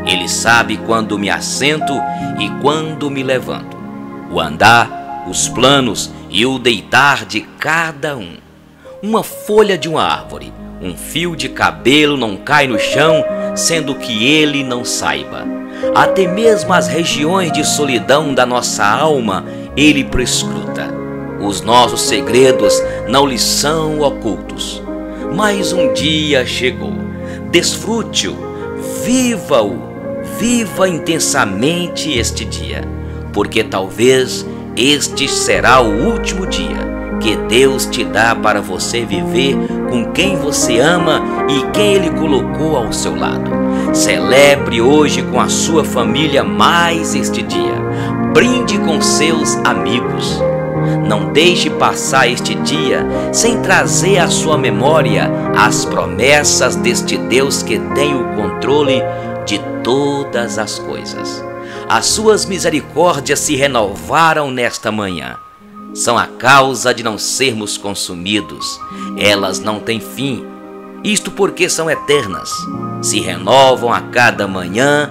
Ele sabe quando me assento e quando me levanto, o andar, os planos e o deitar de cada um. Uma folha de uma árvore, um fio de cabelo não cai no chão, sendo que Ele não saiba. Até mesmo as regiões de solidão da nossa alma, Ele prescruta. Os nossos segredos não lhe são ocultos. Mas um dia chegou. Desfrute-o, viva-o, viva intensamente este dia, porque talvez este será o último dia que Deus te dá para você viver com quem você ama e quem Ele colocou ao seu lado. Celebre hoje com a sua família mais este dia. Brinde com seus amigos. Não deixe passar este dia sem trazer à sua memória as promessas deste Deus que tem o controle de todas as coisas. As suas misericórdias se renovaram nesta manhã. São a causa de não sermos consumidos. Elas não têm fim. Isto porque são eternas. Se renovam a cada manhã.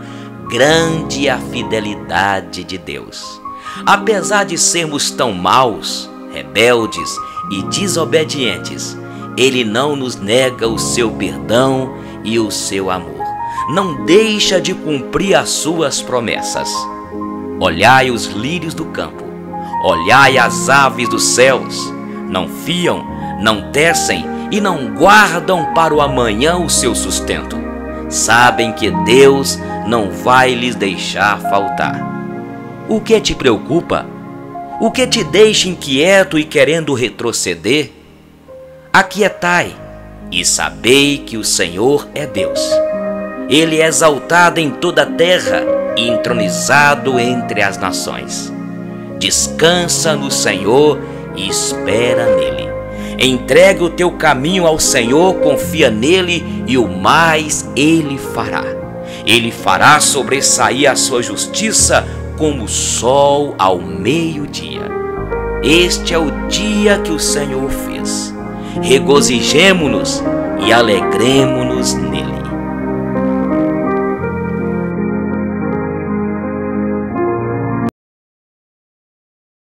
Grande é a fidelidade de Deus. Apesar de sermos tão maus, rebeldes e desobedientes, Ele não nos nega o seu perdão e o seu amor. Não deixa de cumprir as suas promessas. Olhai os lírios do campo, olhai as aves dos céus. Não fiam, não tecem e não guardam para o amanhã o seu sustento. Sabem que Deus não vai lhes deixar faltar. O que te preocupa? O que te deixa inquieto e querendo retroceder? Aquietai e sabei que o Senhor é Deus. Ele é exaltado em toda a terra e entronizado entre as nações. Descansa no Senhor e espera nele. Entregue o teu caminho ao Senhor, confia nele e o mais Ele fará. Ele fará sobressair a sua justiça como o sol ao meio-dia. Este é o dia que o Senhor fez. Regozijemo-nos e alegremo-nos